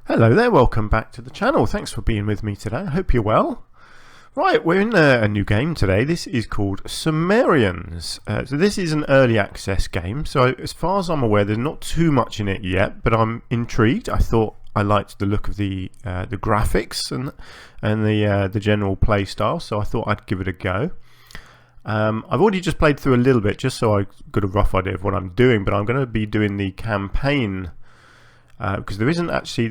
Hello there, welcome back to the channel. Thanks for being with me today. I hope you're well. Right, we're in a new game today. This is called Sumerians. So this is an early access game. So as far as I'm aware, there's not too much in it yet, but I'm intrigued. I thought I liked the look of the graphics and the general play style, so I thought I'd give it a go. I've already just played through a little bit, just so I got a rough idea of what I'm doing, but I'm going to be doing the campaign. Because there isn't actually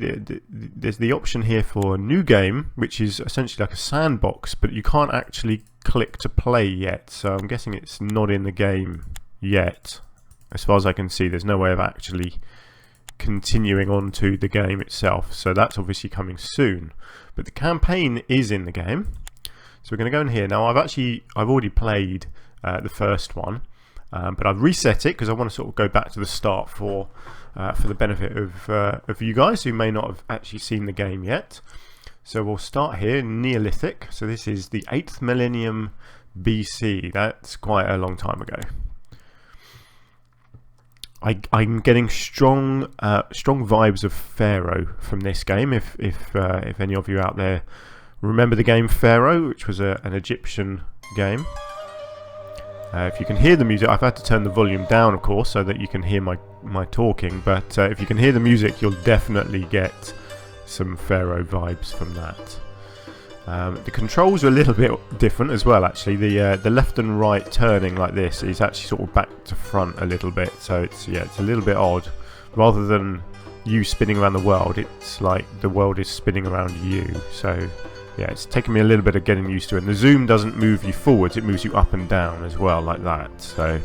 there's the option here for a new game, which is essentially like a sandbox, but you can't actually click to play yet, so I'm guessing it's not in the game yet. As far as I can see, there's no way of actually continuing on to the game itself, so that's obviously coming soon. But the campaign is in the game, so we're going to go in here. Now I've already played the first one, but I've reset it because I want to sort of go back to the start for the benefit of you guys who may not have actually seen the game yet. So we'll start here, Neolithic. So this is the 8th millennium BC. That's quite a long time ago. I'm getting strong vibes of Pharaoh from this game. If any of you out there remember the game Pharaoh, which was an Egyptian game. If you can hear the music, I've had to turn the volume down, of course, so that you can hear my talking, but if you can hear the music, you'll definitely get some Pharaoh vibes from that. The controls are a little bit different as well, actually. The left and right turning like this is actually sort of back to front a little bit, so it's a little bit odd. Rather than you spinning around the world, it's like the world is spinning around you, so yeah, it's taken me a little bit of getting used to it. And the zoom doesn't move you forwards, it moves you up and down as well, like that. So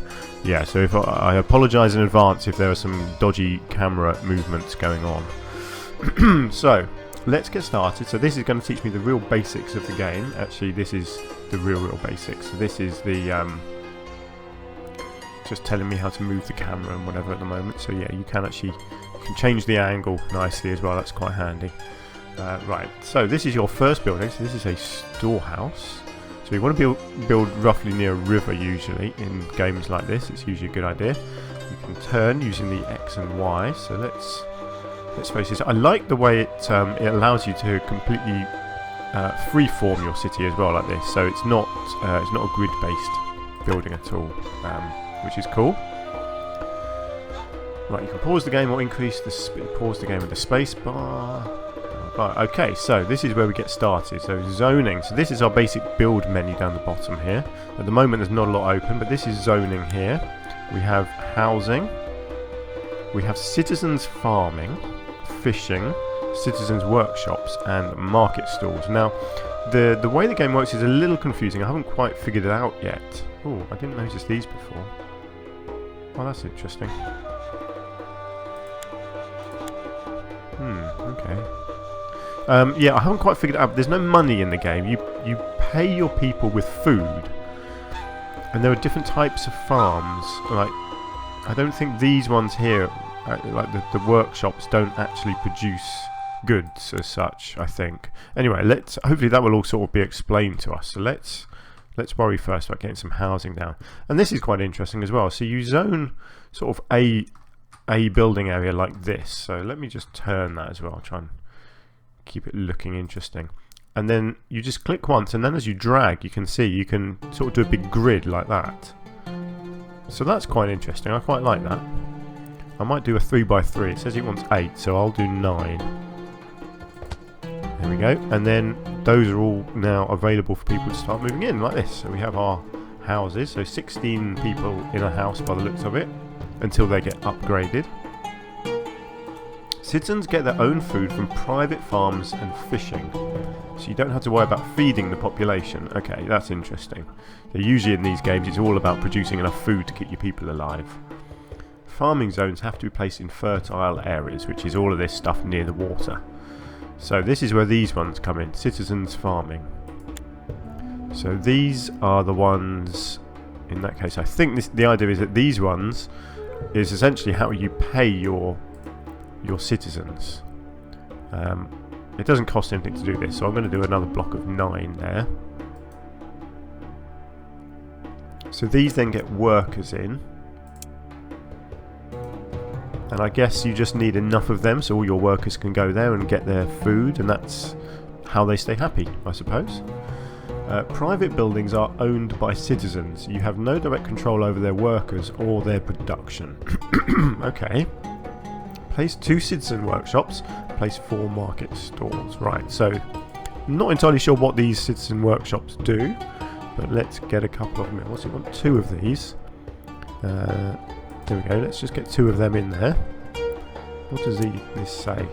yeah, so if I apologise in advance if there are some dodgy camera movements going on. So let's get started. So this is going to teach me the real basics of the game. Actually, this is the real basics. So this is the just telling me how to move the camera and whatever at the moment. So yeah, you can change the angle nicely as well. That's quite handy. Right, so this is your first building. So this is a storehouse. So you want to build roughly near a river usually in games like this. It's usually a good idea. You can turn using the X and Y. So let's face this. I like the way it allows you to completely freeform your city as well, like this. So it's not a grid-based building at all, which is cool. Right, you can pause the game or increase pause the game with the space bar. Right, okay, so this is where we get started. So zoning. So this is our basic build menu down the bottom here. At the moment there's not a lot open, but this is zoning here. We have housing. We have citizens farming, fishing, citizens workshops, and market stalls. Now, the way the game works is a little confusing. I haven't quite figured it out yet. Oh, I didn't notice these before. Oh, that's interesting. Okay. Yeah, I haven't quite figured it out. There's no money in the game. You pay your people with food, and there are different types of farms. Like, I don't think these ones here, like the workshops, don't actually produce goods as such. I think. Anyway, hopefully that will all sort of be explained to us. So let's worry first about getting some housing down. And this is quite interesting as well. So you zone sort of a building area like this. So let me just turn that as well. Try and keep it looking interesting, and then you just click once, and then as you drag, you can sort of do a big grid like that. So that's quite interesting. I quite like that. I might do a 3x3. It says it wants 8, so I'll do 9. There we go. And then those are all now available for people to start moving in like this. So we have our houses. So 16 people in a house by the looks of it, until they get upgraded. Citizens get their own food from private farms and fishing, so you don't have to worry about feeding the population. Okay, that's interesting. So usually in these games it's all about producing enough food to keep your people alive. Farming zones have to be placed in fertile areas, which is all of this stuff near the water. So this is where these ones come in, citizens farming. So these are the ones, in that case, I think the idea is that these ones is essentially how you pay your citizens. It doesn't cost anything to do this, so I'm going to do another block of 9 there. So these then get workers in, And I guess you just need enough of them so all your workers can go there and get their food, and that's how they stay happy, I suppose. Private buildings are owned by citizens. You have no direct control over their workers or their production. Okay. Place 2 citizen workshops. Place 4 market stalls. Right, so not entirely sure what these citizen workshops do, but let's get a couple of them in. What's it want? 2 of these. There we go. Let's just get 2 of them in there. What does this say?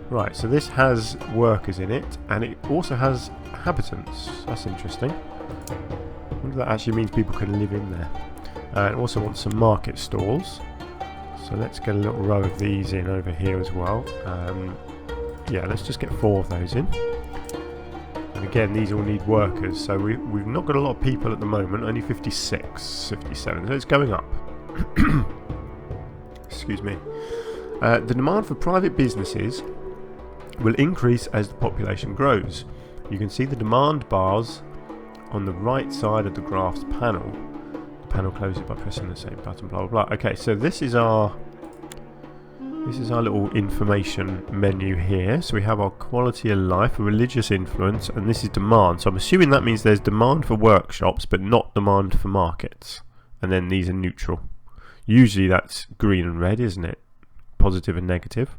Right, so this has workers in it, and it also has inhabitants. That's interesting. I wonder if that actually means people can live in there. It also wants some market stalls. So let's get a little row of these in over here as well. Yeah, let's just get 4 of those in. And again, these all need workers, so we've not got a lot of people at the moment, only 56, 57, so it's going up. Excuse me. The demand for private businesses will increase as the population grows. You can see the demand bars on the right side of the graph's panel. The panel closes by pressing the same button, blah blah blah. Okay, so this is our little information menu here. So we have our quality of life, religious influence, and this is demand. So I'm assuming that means there's demand for workshops but not demand for markets. And then these are neutral. Usually that's green and red, isn't it? Positive and negative.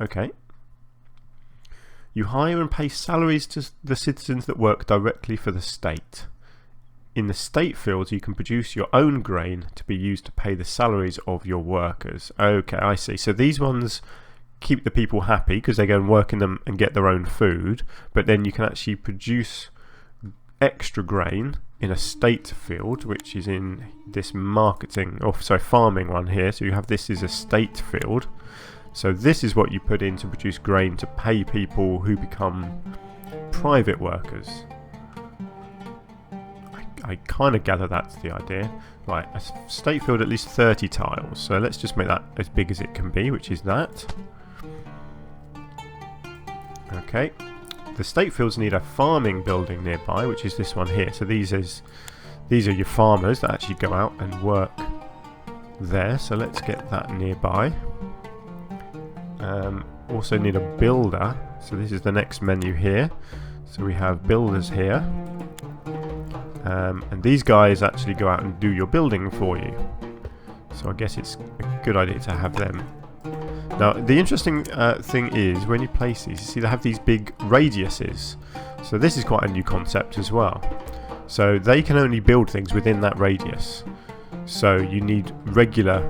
Okay. You hire and pay salaries to the citizens that work directly for the state. In the state fields, you can produce your own grain to be used to pay the salaries of your workers. Okay, I see. So these ones keep the people happy because they go and work in them and get their own food, but then you can actually produce extra grain in a state field, which is in this farming one here. So you have this is a state field. So this is what you put in to produce grain to pay people who become private workers. I kind of gather that's the idea. Right, a state field at least 30 tiles. So let's just make that as big as it can be, which is that. Okay. The state fields need a farming building nearby, which is this one here. So these are your farmers that actually go out and work there. So let's get that nearby. Also need a builder, so this is the next menu here. So we have builders here, and these guys actually go out and do your building for you. So I guess it's a good idea to have them. Now the interesting thing is when you place these, you see they have these big radiuses. So this is quite a new concept as well. So they can only build things within that radius. So you need regular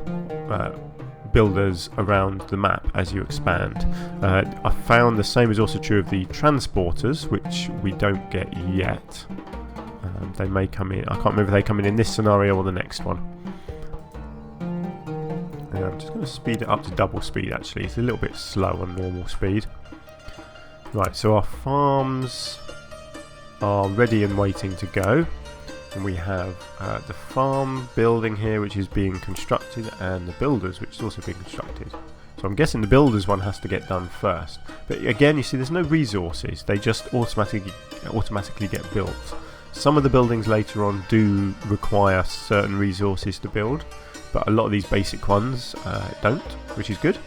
builders around the map as you expand. I found the same is also true of the transporters, which we don't get yet. They may come in. I can't remember if they come in this scenario or the next one. I'm just going to speed it up to double speed actually. It's a little bit slow on normal speed. Right, so our farms are ready and waiting to go. And we have the farm building here, which is being constructed, and the builders, which is also being constructed. So I'm guessing the builders one has to get done first. But again, you see there's no resources. They just automatically get built. Some of the buildings later on do require certain resources to build, but a lot of these basic ones don't, which is good.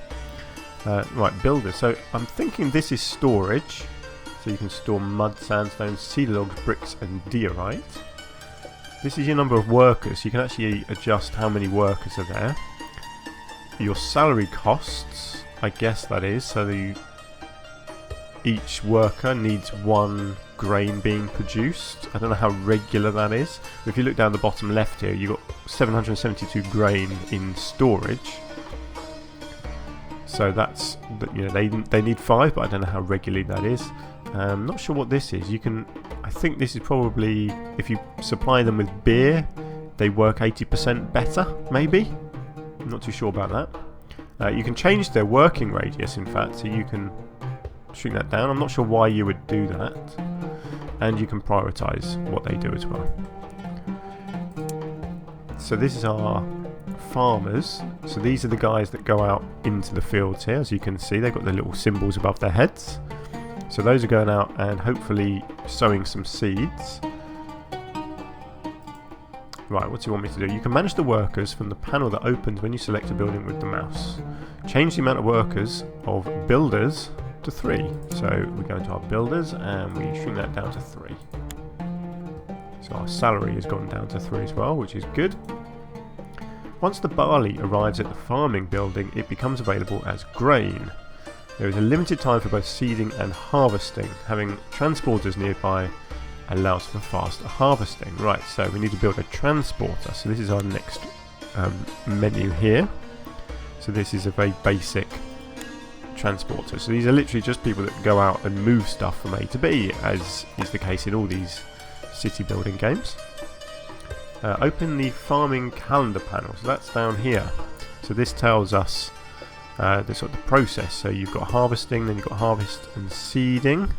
Right, builders. So I'm thinking this is storage. So you can store mud, sandstone, cedar logs, bricks, and diorite. This is your number of workers. You can actually adjust how many workers are there. Your salary costs, I guess that is, so each worker needs 1 grain being produced. I don't know how regular that is. But if you look down the bottom left here, you've got 772 grain in storage. So that's, they need 5, but I don't know how regularly that is. I'm not sure what this is. I think this is probably, if you supply them with beer, they work 80% better, maybe? I'm not too sure about that. You can change their working radius, in fact, so you can shrink that down. I'm not sure why you would do that. And you can prioritise what they do as well. So this is our farmers. So these are the guys that go out into the fields here. As you can see, they've got the little symbols above their heads. So those are going out and hopefully sowing some seeds. Right, what do you want me to do? You can manage the workers from the panel that opens when you select a building with the mouse. Change the amount of workers of builders to 3. So we go into our builders and we shrink that down to 3. So our salary has gone down to 3 as well, which is good. Once the barley arrives at the farming building, it becomes available as grain. There is a limited time for both seeding and harvesting. Having transporters nearby allows for faster harvesting. Right, so we need to build a transporter. So this is our next menu here. So this is a very basic transporter. So these are literally just people that go out and move stuff from A to B, as is the case in all these city building games. Open the farming calendar panel. So that's down here. So this tells us the sort of the process. So you've got harvesting, then you've got harvest and seeding,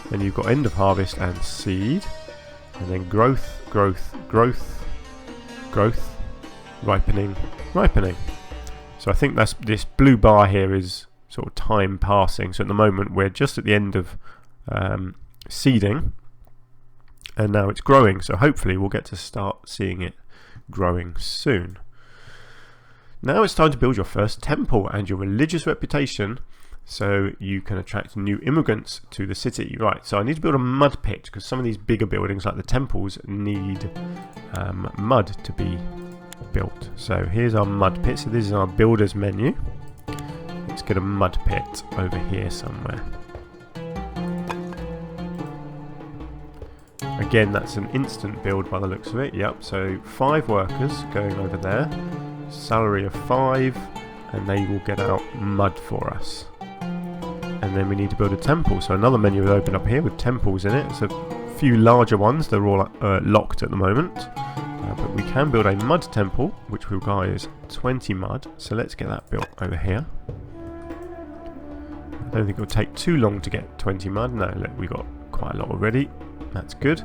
then you've got end of harvest and seed, and then growth, growth, growth, growth, ripening, ripening. So I think that's this blue bar here is sort of time passing. So at the moment we're just at the end of seeding, and now it's growing. So hopefully we'll get to start seeing it growing soon. Now it's time to build your first temple and your religious reputation, so you can attract new immigrants to the city. Right, so I need to build a mud pit because some of these bigger buildings like the temples need mud to be built. So here's our mud pit. So this is our builders menu. Let's get a mud pit over here somewhere. Again, that's an instant build by the looks of it. Yep, so 5 workers going over there. Salary of 5, and they will get out mud for us. And then we need to build a temple. So another menu will open up here with temples in it. It's a few larger ones. They're all locked at the moment. But we can build a mud temple, which requires 20 mud. So let's get that built over here. I don't think it'll take too long to get 20 mud. No, look, we got quite a lot already. That's good.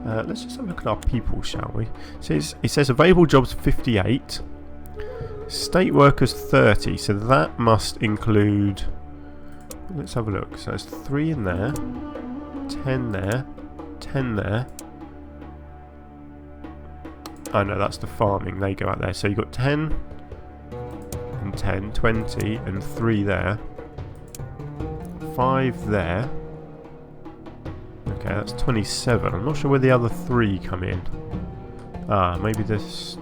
Let's just have a look at our people, shall we? It says available jobs 58. State workers 30. So that must include... Let's have a look. So there's 3 in there, 10 there, 10 there. Oh no, that's the farming. They go out there. So you've got 10 and 10, 20 and 3 there. 5 there. Okay, that's 27. I'm not sure where the other 3 come in. Ah, maybe this...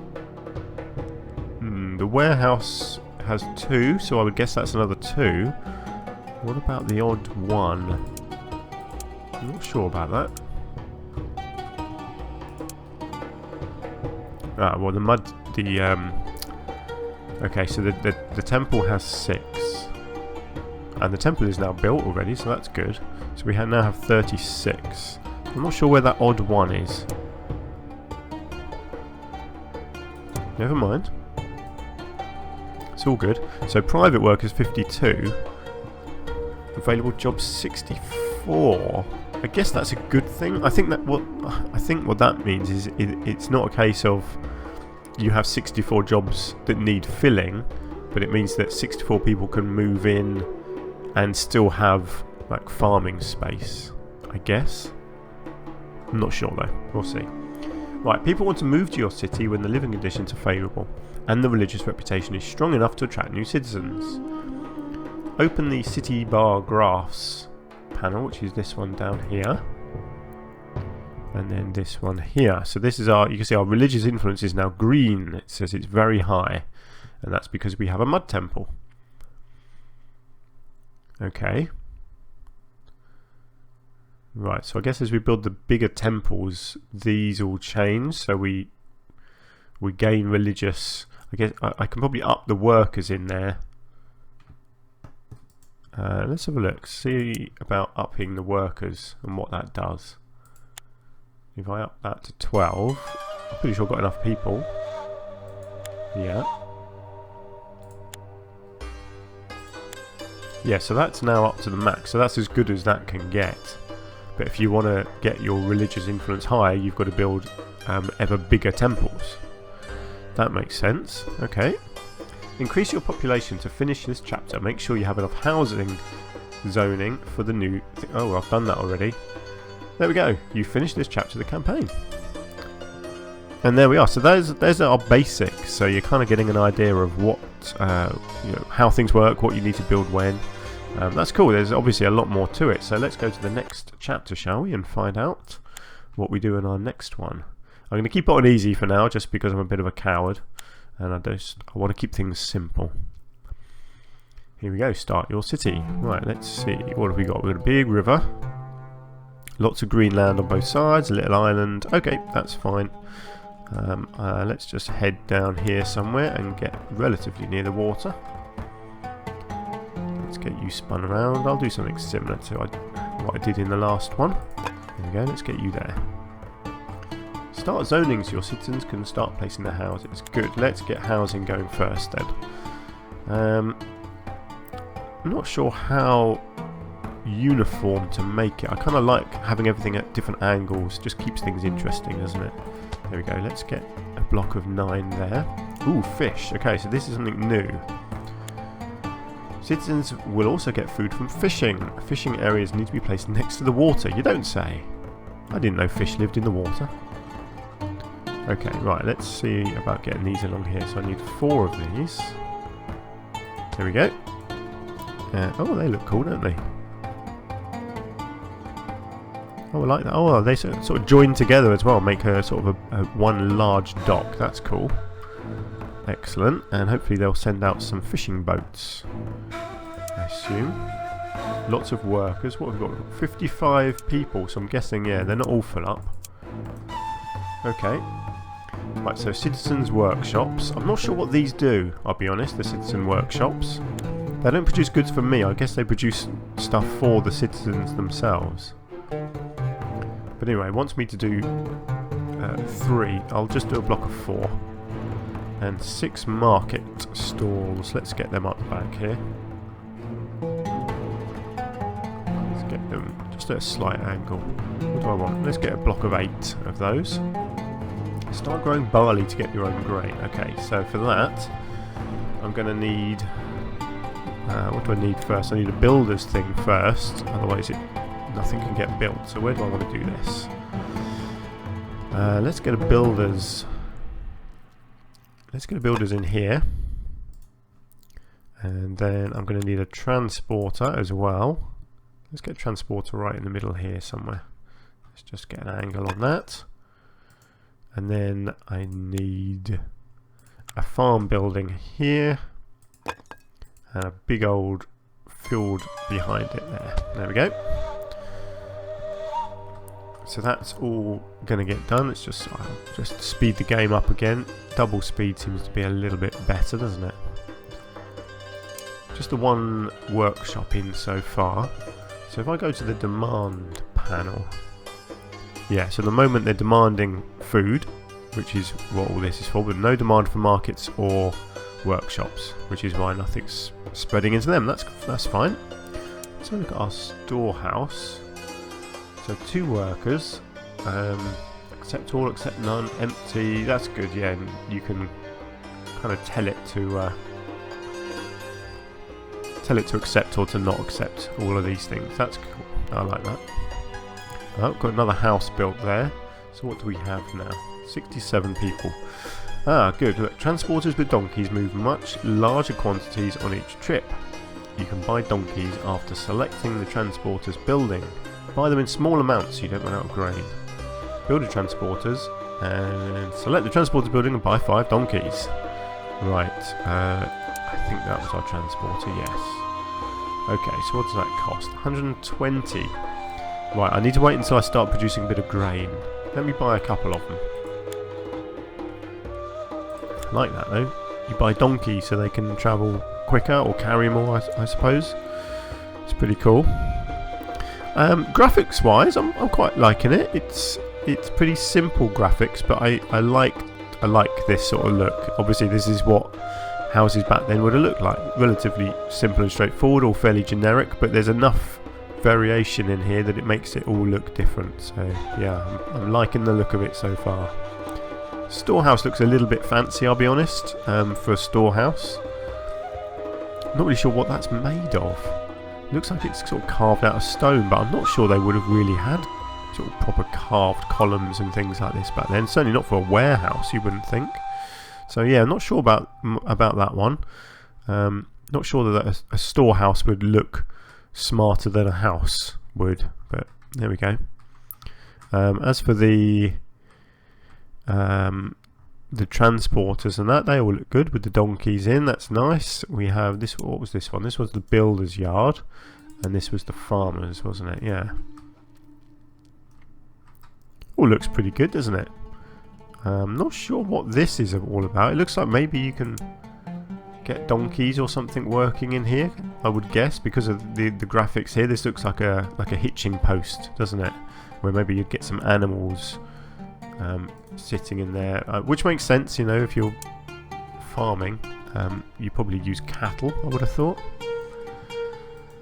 the warehouse has 2, so I would guess that's another 2. What about the odd 1? I'm not sure about that. Ah, well okay, so the temple has 6. And the temple is now built already, so that's good. So we now have 36. I'm not sure where that odd 1 is. Never mind. It's all good. So private workers 52. Available jobs 64. I guess that's a good thing. I think what that means is it's not a case of you have 64 jobs that need filling, but it means that 64 people can move in and still have like farming space, I guess. I'm not sure though. We'll see. Right, people want to move to your city when the living conditions are favourable and the religious reputation is strong enough to attract new citizens. Open the city bar graphs panel, which is this one down here, and then this one here. So this is you can see our religious influence is now green. It says it's very high, and that's because we have a mud temple. Okay. Right, so I guess as we build the bigger temples, these all change. So we gain religious. I guess I can probably up the workers in there. Let's have a look, see about upping the workers and what that does. If I up that to 12, I'm pretty sure I've got enough people. Yeah. Yeah, so that's now up to the max, so that's as good as that can get. But if you want to get your religious influence higher, you've got to build ever bigger temples. That makes sense. Okay. Increase your population to finish this chapter. Make sure you have enough housing zoning for the new... Oh, I've done that already. There we go. You finished this chapter of the campaign. And there we are. So there's our basics. So you're kind of getting an idea of what, how things work, what you need to build when. That's cool. There's obviously a lot more to it. So let's go to the next chapter, shall we, and find out what we do in our next one. I'm going to keep it on easy for now, just because I'm a bit of a coward, and I want to keep things simple. Here we go. Start your city. Right. Let's see. What have we got? We've got a big river. Lots of green land on both sides. A little island. Okay, that's fine. Let's just head down here somewhere and get relatively near the water. Let's get you spun around. I'll do something similar to what I did in the last one. There we go, let's get you there. Start zoning so your citizens can start placing their houses. Good, let's get housing going first then. I'm not sure how uniform to make it. I kind of like having everything at different angles. Just keeps things interesting, doesn't it? There we go, let's get a block of 9 there. Ooh, fish. Okay, so this is something new. Citizens will also get food from fishing. Fishing areas need to be placed next to the water. You don't say. I didn't know fish lived in the water. Okay, right, let's see about getting these along here. So I need 4 of these. There we go. Oh, they look cool, don't they? Oh, I like that. Oh, they sort of join together as well, make a sort of a one large dock. That's cool. Excellent. And hopefully they'll send out some fishing boats, I assume. Lots of workers. What have we got? 55 people, so I'm guessing, yeah, they're not all full up. Okay. Right, so citizens' workshops. I'm not sure what these do, I'll be honest, the citizen workshops. They don't produce goods for me. I guess they produce stuff for the citizens themselves. But anyway, it wants me to do 3. I'll just do a block of 4. And 6 market stalls. Let's get them up the back here. Let's get them just at a slight angle. What do I want? Let's get a block of 8 of those. Start growing barley to get your own grain. Okay, so for that, I'm going to need... what do I need first? I need a builder's thing first. Otherwise nothing can get built. So where do I want to do this? Let's get a builder's... Let's get a builder's in here. And then I'm going to need a transporter as well. Let's get a transporter right in the middle here somewhere. Let's just get an angle on that. And then I need a farm building here. And a big old field behind it there. There we go. So that's all going to get done. It's just speed the game up again. Double speed seems to be a little bit better, doesn't it? Just the one workshop in so far. So if I go to the demand panel, yeah, so the moment they're demanding food, which is what all this is for, but no demand for markets or workshops, which is why nothing's spreading into them. That's fine. Let's have a look at our storehouse. So 2 workers, accept all, accept none, empty. That's good. Yeah, and you can kind of tell it to accept or to not accept all of these things. That's cool. I like that. Oh, got another house built there. So what do we have now? 67 people. Ah, good. Look, transporters with donkeys move much larger quantities on each trip. You can buy donkeys after selecting the transporter's building. Buy them in small amounts so you don't run out of grain. Build your transporters and select the transporter building and buy 5 donkeys. Right, I think that was our transporter, yes. Okay, so what does that cost? 120. Right, I need to wait until I start producing a bit of grain. Let me buy a couple of them. I like that though. You buy donkeys so they can travel quicker or carry more, I suppose. It's pretty cool. Graphics wise, I'm quite liking it. It's pretty simple graphics, but I like this sort of look. Obviously this is what houses back then would have looked like. Relatively simple and straightforward, all fairly generic, but there's enough variation in here that it makes it all look different. So yeah, I'm liking the look of it so far. Storehouse looks a little bit fancy, I'll be honest, for a storehouse. I'm not really sure what that's made of. Looks like it's sort of carved out of stone, but I'm not sure they would have really had sort of proper carved columns and things like this back then. Certainly not for a warehouse, you wouldn't think. So yeah, not sure about that one. Not sure that a storehouse would look smarter than a house would, but there we go. As for the transporters and that, they all look good with the donkeys in. That's nice. We have this. What was this one? This was the builder's yard, and this was the farmer's, wasn't it? Yeah. All looks pretty good, doesn't it? Not sure what this is all about. It looks like maybe you can get donkeys or something working in here, I would guess, because of the graphics here. This looks like a hitching post, doesn't it? Where maybe you'd get some animals sitting in there, which makes sense, you know, if you're farming. You probably use cattle, I would have thought.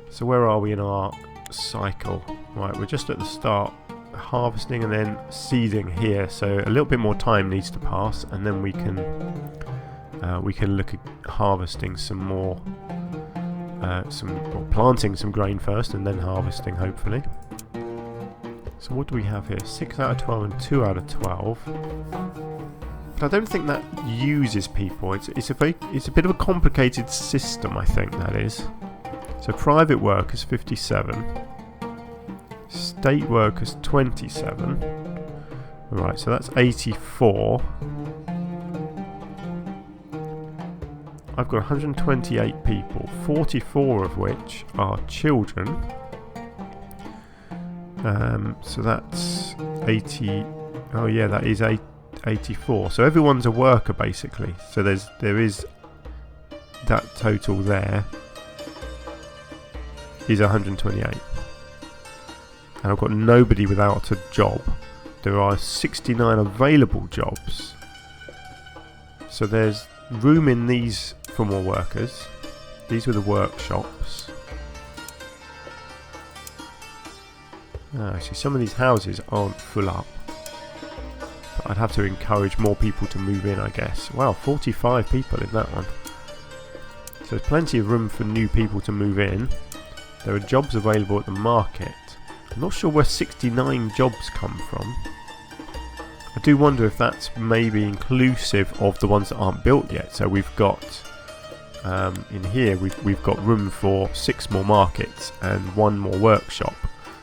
So where are we in our cycle? Right, we're just at the start, harvesting and then seeding here, so a little bit more time needs to pass, and then we can look at harvesting some more, or planting some grain first and then harvesting, hopefully. So what do we have here? 6 out of 12 and 2 out of 12. But I don't think that uses people. It's a bit of a complicated system, I think that is. So private workers 57, state workers 27. Right, so that's 84. I've got 128 people, 44 of which are children. So that's 80. Oh yeah, that is 84. So everyone's a worker basically. So there is that total there is 128. And I've got nobody without a job. There are 69 available jobs. So there's room in these for more workers. These were the workshops. See, some of these houses aren't full up. But I'd have to encourage more people to move in, I guess. Wow, 45 people in that one. So there's plenty of room for new people to move in. There are jobs available at the market. I'm not sure where 69 jobs come from. I do wonder if that's maybe inclusive of the ones that aren't built yet. So we've got in here we've got room for 6 more markets and 1 more workshop.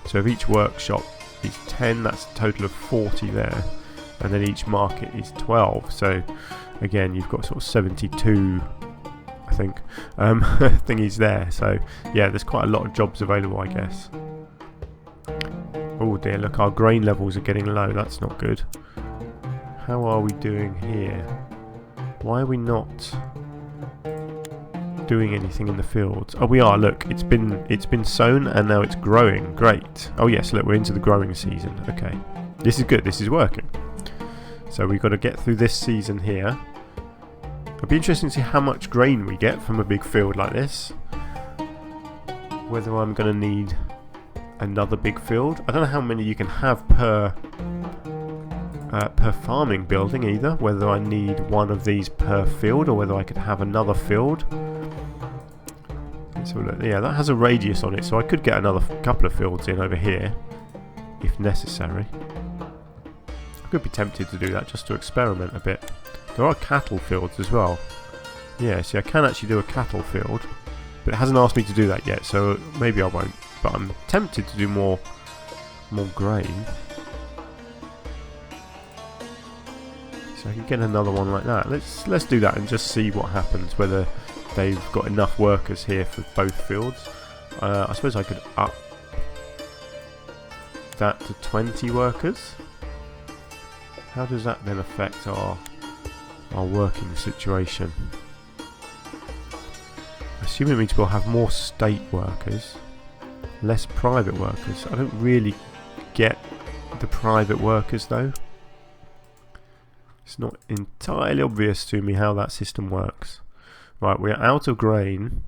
So if each workshop is 10, that's a total of 40 there, and then each market is 12. So again, you've got sort of 72, I think, thingies there. So yeah, there's quite a lot of jobs available, I guess. Oh dear, look, our grain levels are getting low. That's not good. How are we doing here? Why are we not doing anything in the fields? Oh, we are. Look, it's been sown and now it's growing. Great. Oh yes, look, we're into the growing season. Okay, this is good. This is working. So we've got to get through this season here. It'll be interesting to see how much grain we get from a big field like this. Whether I'm going to need another big field. I don't know how many you can have per farming building either. Whether I need one of these per field or whether I could have another field. So yeah, that has a radius on it, so I could get another couple of fields in over here if necessary. I could be tempted to do that just to experiment a bit. There are cattle fields as well. Yeah, see, I can actually do a cattle field, but it hasn't asked me to do that yet, so maybe I won't. But I'm tempted to do more grain. So I could get another one like that. Let's do that and just see what happens, whether they've got enough workers here for both fields. I suppose I could up that to 20 workers. How does that then affect our working situation? I assume it means we'll have more state workers, less private workers. I don't really get the private workers though. It's not entirely obvious to me how that system works. Right, we're out of grain.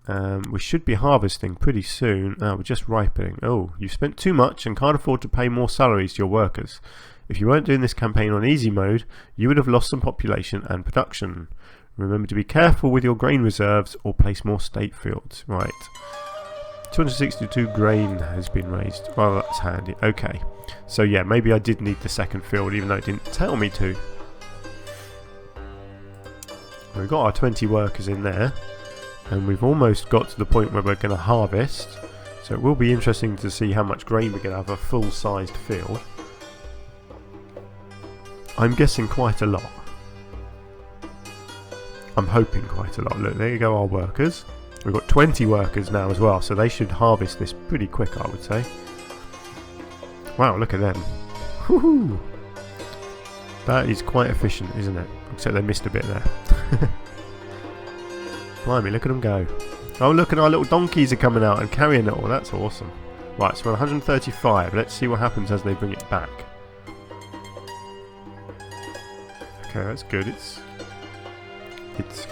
We should be harvesting pretty soon. We're just ripening. Oh, you've spent too much and can't afford to pay more salaries to your workers. If you weren't doing this campaign on easy mode, you would have lost some population and production. Remember to be careful with your grain reserves or place more state fields. Right. 262 grain has been raised. Well, that's handy. Okay. So yeah, maybe I did need the second field, even though it didn't tell me to. We've got our 20 workers in there, and we've almost got to the point where we're going to harvest. So it will be interesting to see how much grain we're going to have a full-sized field. I'm guessing quite a lot. I'm hoping quite a lot. Look, there you go, our workers. We've got 20 workers now as well, so they should harvest this pretty quick, I would say. Wow, look at them. Woohoo! That is quite efficient, isn't it? Except they missed a bit there. Blimey, look at them go. Oh, look at our little donkeys are coming out and carrying it all. That's awesome. Right, so we're 135. Let's see what happens as they bring it back. Okay, that's good. It's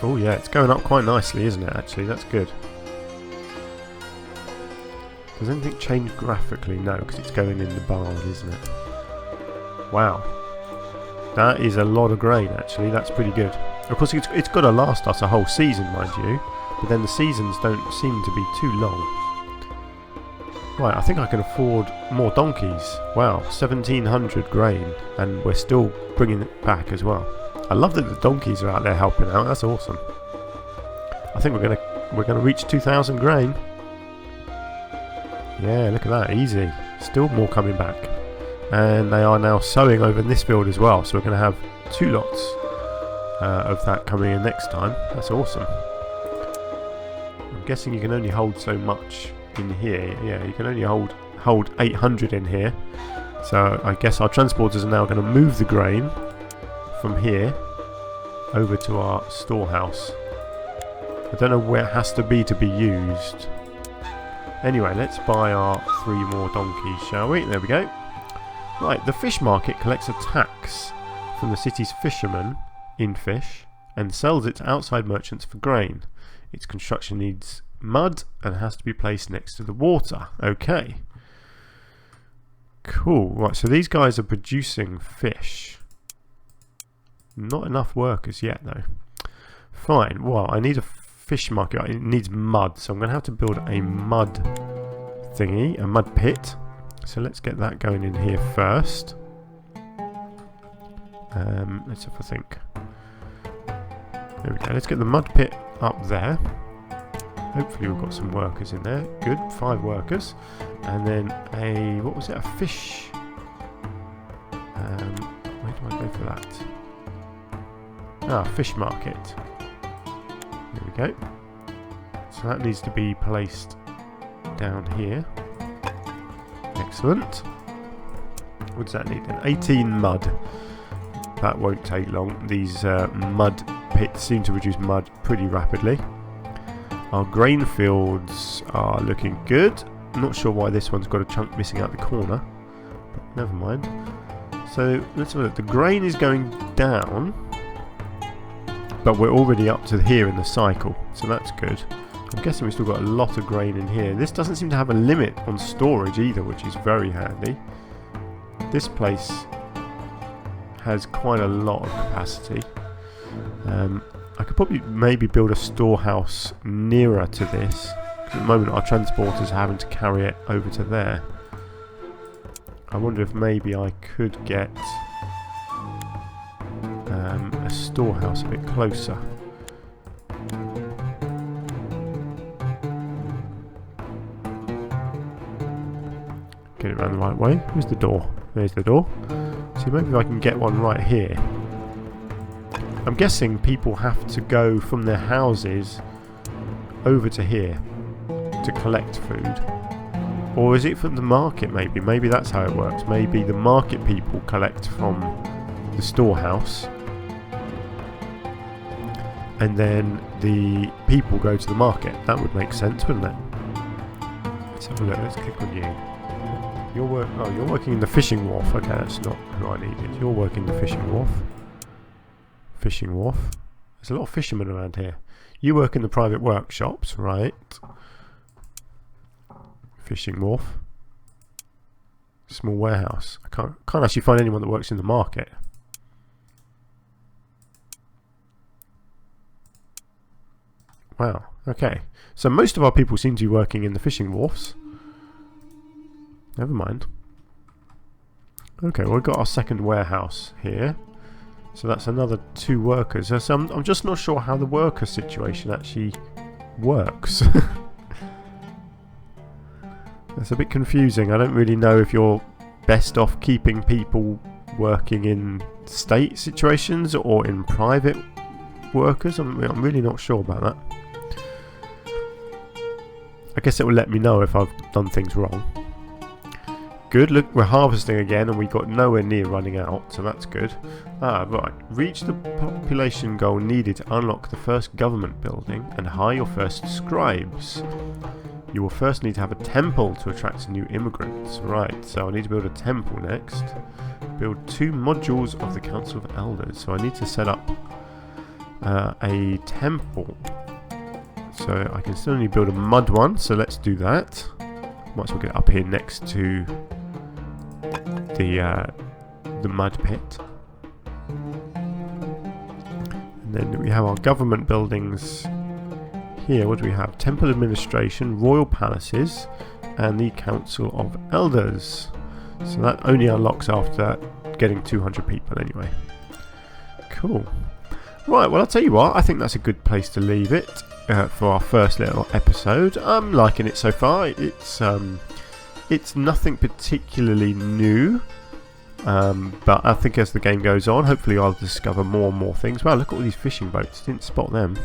oh yeah, it's going up quite nicely, isn't it, actually? That's good. Does anything change graphically? No, because it's going in the barn, isn't it? Wow. That is a lot of grain, actually. That's pretty good. Of course, it's got to last us a whole season, mind you. But then the seasons don't seem to be too long. Right, I think I can afford more donkeys. Wow, 1,700 grain. And we're still bringing it back as well. I love that the donkeys are out there helping out. That's awesome. I think we're gonna reach 2,000 grain. Yeah, look at that, easy. Still more coming back. And they are now sowing over in this field as well. So we're going to have 2 lots of that coming in next time. That's awesome. I'm guessing you can only hold so much in here. Yeah, you can only hold 800 in here. So I guess our transporters are now going to move the grain from here over to our storehouse. I don't know where it has to be used. Anyway, let's buy our 3 more donkeys, shall we? There we go. Right, the fish market collects a tax from the city's fishermen in fish and sells it to outside merchants for grain. Its construction needs mud and has to be placed next to the water. Okay. Cool. Right, so these guys are producing fish. Not enough workers yet, though. Fine. Well, I need a fish market. It needs mud, so I'm going to have to build a mud thingy, a mud pit. So let's get that going in here first. Let's have a think. There we go. Let's get the mud pit up there. Hopefully we've got some workers in there. Good, 5 workers. And then a, what was it, a fish? Where do I go for that? Ah, fish market. There we go. So that needs to be placed down here. Excellent. What does that need then? 18 mud. That won't take long. These mud pits seem to produce mud pretty rapidly. Our grain fields are looking good. I'm not sure why this one's got a chunk missing out the corner, but never mind. So let's have a look. The grain is going down, but we're already up to here in the cycle, so that's good. I'm guessing we've still got a lot of grain in here. This doesn't seem to have a limit on storage either, which is very handy. This place has quite a lot of capacity. I could probably maybe build a storehouse nearer to this. At the moment our transporters are having to carry it over to there. I wonder if maybe I could get a storehouse a bit closer. Get it around the right way. Where's the door? There's the door. See, maybe if I can get one right here. I'm guessing people have to go from their houses over to here to collect food. Or is it from the market maybe? Maybe that's how it works. Maybe the market people collect from the storehouse. And then the people go to the market. That would make sense, wouldn't it? Let's have a look. Let's click on you. You're working in the fishing wharf. Okay, that's not who I needed. You're working the fishing wharf. Fishing wharf. There's a lot of fishermen around here. You work in the private workshops, right? Fishing wharf. Small warehouse. I can't actually find anyone that works in the market. Wow. Okay, so most of our people seem to be working in the fishing wharfs. Never mind. Okay, well, we've got our second warehouse here. So that's another 2 workers. So I'm just not sure how the worker situation actually works. That's a bit confusing. I don't really know if you're best off keeping people working in state situations or in private workers. I'm really not sure about that. I guess it will let me know if I've done things wrong. Good, look, we're harvesting again and we got nowhere near running out, so that's good. Right, reach the population goal needed to unlock the first government building and hire your first scribes. You will first need to have a temple to attract new immigrants. Right, so I need to build a temple next. Build 2 modules of the Council of Elders. So I need to set up a temple. So I can still only build a mud one, so let's do that. Might as well get it up here next to the mud pit. And then we have our government buildings here. What do we have? Temple administration, royal palaces, and the Council of Elders. So that only unlocks after getting 200 people anyway. Cool. Right, well, I'll tell you what, I think that's a good place to leave it for our first little episode. I'm liking it so far. It's nothing particularly new, but I think as the game goes on, hopefully I'll discover more and more things. Wow, look at all these fishing boats. Didn't spot them.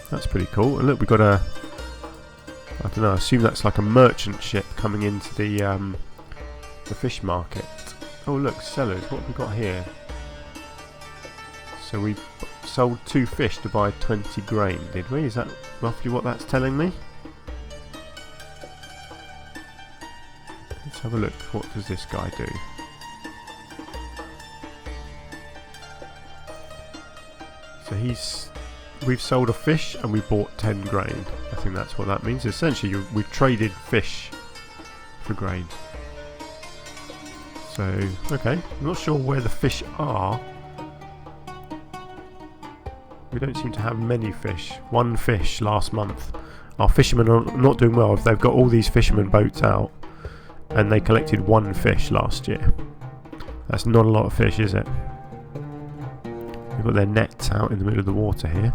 That's pretty cool. And look, we've got I don't know, I assume that's like a merchant ship coming into the fish market. Oh look, sellers, what have we got here? So we sold 2 fish to buy 20 grain, did we? Is that roughly what that's telling me? Let's have a look. What does this guy do? So we've sold a fish and we bought 10 grain. I think that's what that means. Essentially, we've traded fish for grain. So, okay. I'm not sure where the fish are. We don't seem to have many fish. 1 fish last month. Our fishermen are not doing well if they've got all these fishermen boats out and they collected 1 fish last year. That's not a lot of fish, is it? They've got their nets out in the middle of the water here.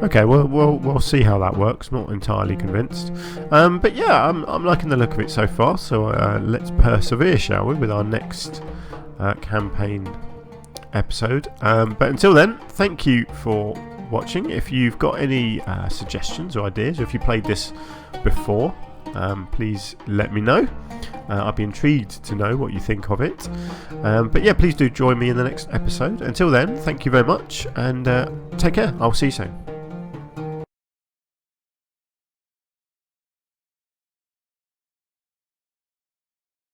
Okay, well, we'll see how that works. Not entirely convinced. But yeah, I'm liking the look of it so far. So let's persevere, shall we, with our next campaign episode. But until then, thank you for watching. If you've got any suggestions or ideas, or if you played this before, please let me know. I'd be intrigued to know what you think of it. But yeah, please do join me in the next episode. Until then, thank you very much and take care. I'll see you soon.